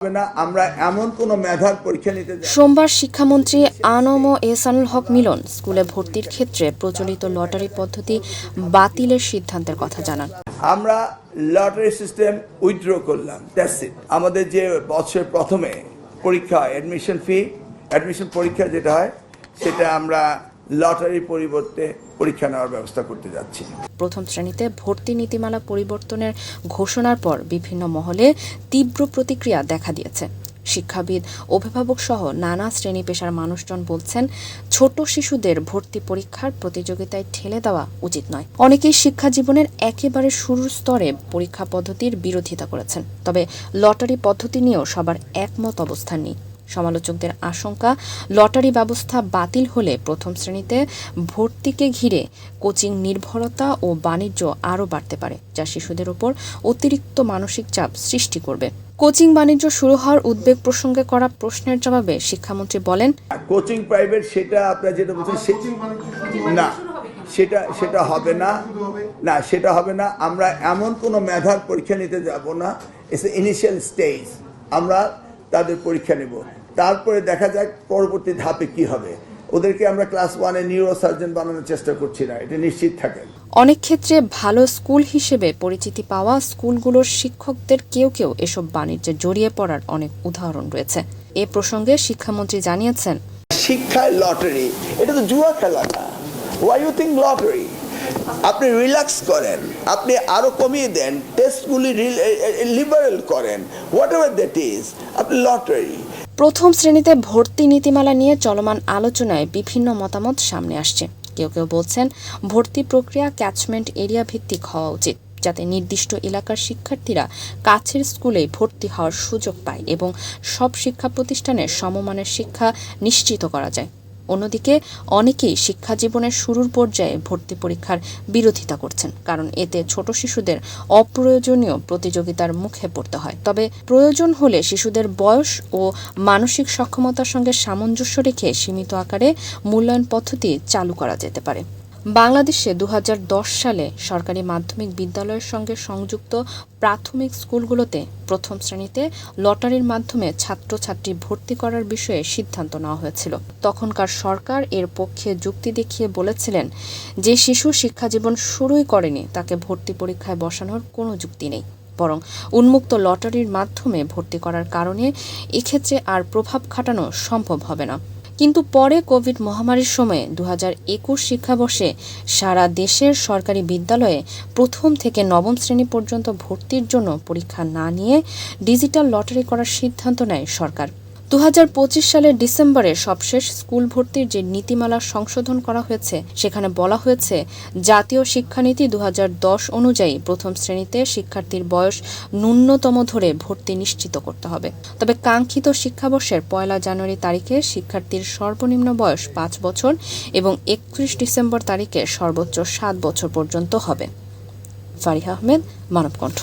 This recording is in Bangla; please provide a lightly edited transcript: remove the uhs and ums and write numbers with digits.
আমরা এমন কোনো মেধার পরীক্ষা নিতে সোমবার শিক্ষামন্ত্রী আনম এহসানুল হক মিলন স্কুলে ভর্তির ক্ষেত্রে প্রচলিত লটারি পদ্ধতি বাতিলের সিদ্ধান্তের কথা জানান। আমরা লটারি সিস্টেম উইথড্র করলাম, দ্যাটস ইট। আমাদের যে বছরের প্রথমে পরীক্ষা অ্যাডমিশন পরীক্ষা যেটা হয় সেটা আমরা লটারির পরিবর্তে পরীক্ষা নেওয়ার ব্যবস্থা করতে যাচ্ছি। প্রথম শ্রেণীতে ভর্তি নীতিমালা পরিবর্তনের ঘোষণার পর বিভিন্ন মহলে তীব্র প্রতিক্রিয়া দেখা দিয়েছে। শিক্ষাবিদ, অভিভাবক সহ নানা শ্রেণী পেশার মানুষজন বলছেন, ছোট শিশুদের ভর্তি পরীক্ষার প্রতিযোগিতায় ঠেলে দেওয়া উচিত নয়। অনেকেই শিক্ষা জীবনের একেবারে শুরুর স্তরে পরীক্ষা পদ্ধতির বিরোধিতা করেছেন। তবে লটারি পদ্ধতি নিয়েও সবার একমত অবস্থান নেই। সমালোচকদের আশঙ্কা, লটারি ব্যবস্থা বাতিল হলে প্রথম শ্রেণীতে ভর্তিকে ঘিরে কোচিং নির্ভরতা ও বাণিজ্য আরও বাড়তে পারে, যা শিশুদের উপর অতিরিক্ত মানসিক চাপ সৃষ্টি করবে। কোচিং বাণিজ্য শুরু হওয়ার উদ্বেগ প্রসঙ্গে করা প্রশ্নের জবাবে শিক্ষামন্ত্রী বলেন, কোচিং প্রাইভেট সেটা আপনারা যেটা বলছেন না, সেটা হবে না, সেটা হবে না। আমরা এমন কোনো মেধার পরীক্ষা নিতে যাব না। ইটস ইনিশিয়াল স্টেজ, আমরা তাদের পরীক্ষা নেব, তারপরে দেখা যাক পরবর্তী ধাপে কি হবে। ওদেরকে আমরা ক্লাস 1-এ নিউরো সার্জন বানানোর চেষ্টা করছি না, এটা নিশ্চিত থাকেন। অনেক ক্ষেত্রে ভালো স্কুল হিসেবে পরিচিতি পাওয়া স্কুলগুলোর শিক্ষকদের কেউ কেউ এসব বাণিজ্যে জড়িয়ে পড়ার অনেক উদাহরণ রয়েছে। এ প্রসঙ্গে শিক্ষামন্ত্রী জানিয়েছেন, শিক্ষায় লটারি এটা তো জুয়া খেলা না। Why you think lottery? আপনি রিল্যাক্স করেন, আপনি আরো কমিয়ে দেন, টেস্টগুলি লিবারেল করেন, হোয়াট এভার দ্যাট ইজ, আপনি লটারি। প্রথম শ্রেণীতে ভর্তি নীতিমালা নিয়ে চলমান আলোচনায় বিভিন্ন মতামত সামনে আসছে। কেউ কেউ বলছেন, ভর্তি প্রক্রিয়া ক্যাচমেন্ট এরিয়া ভিত্তিক হওয়া উচিত, যাতে নির্দিষ্ট এলাকার শিক্ষার্থীরা কাছের স্কুলে ভর্তি হওয়ার সুযোগ পায় এবং সব শিক্ষা প্রতিষ্ঠানে সমমানের শিক্ষা নিশ্চিত করা যায়। অন্যদিকে অনেকেই শিক্ষা জীবনের শুরুর পর্যায়ে ভর্তি পরীক্ষার বিরোধিতা করছেন, কারণ এতে ছোট শিশুদের অপ্রয়োজনীয় প্রতিযোগিতার মুখে পড়তে হয়। তবে প্রয়োজন হলে শিশুদের বয়স ও মানসিক সক্ষমতার সঙ্গে সামঞ্জস্য রেখে সীমিত আকারে মূল্যায়ন পদ্ধতি চালু করা যেতে পারে। বাংলাদেশে 2010 সালে সরকারি মাধ্যমিক বিদ্যালয়ের সঙ্গে সংযুক্ত প্রাথমিক স্কুলগুলোতে প্রথম শ্রেণীতে লটারির মাধ্যমে ছাত্রছাত্রী ভর্তি করার বিষয়ে সিদ্ধান্ত নেওয়া হয়েছিল। তখনকার সরকার এর পক্ষে যুক্তি দেখিয়ে বলেছিলেন, যে শিশু শিক্ষাজীবন শুরুই করেনি তাকে ভর্তি পরীক্ষায় বসানোর কোনো যুক্তি নেই, বরং উন্মুক্ত লটারির মাধ্যমে ভর্তি করার কারণে এক্ষেত্রে আর প্রভাব খাটানো সম্ভব হবে না। কিন্তু পরে কোভিড মহামারীর সময়ে 2021 শিক্ষাবর্ষে সারা দেশের সরকারি বিদ্যালয়ে প্রথম থেকে নবম শ্রেণী পর্যন্ত ভর্তির জন্য পরীক্ষা না নিয়ে ডিজিটাল লটারি করার সিদ্ধান্ত নেয় সরকার। 2025 সালের ডিসেম্বরে সবশেষ স্কুল ভর্তির যে নীতিমালা সংশোধন করা হয়েছে, সেখানে বলা হয়েছে, জাতীয় শিক্ষানীতি 2010 অনুযায়ী প্রথম শ্রেণীতে শিক্ষার্থীর বয়স ন্যূনতম ধরে ভর্তি নিশ্চিত করতে হবে। তবে কাঙ্ক্ষিত শিক্ষাবর্ষের 1 জানুয়ারি তারিখে শিক্ষার্থীর সর্বনিম্ন বয়স 5 বছর এবং 31 ডিসেম্বর তারিখে সর্বোচ্চ 7 বছর পর্যন্ত হবে। ফারিহা আহমেদ, মানবকণ্ঠ।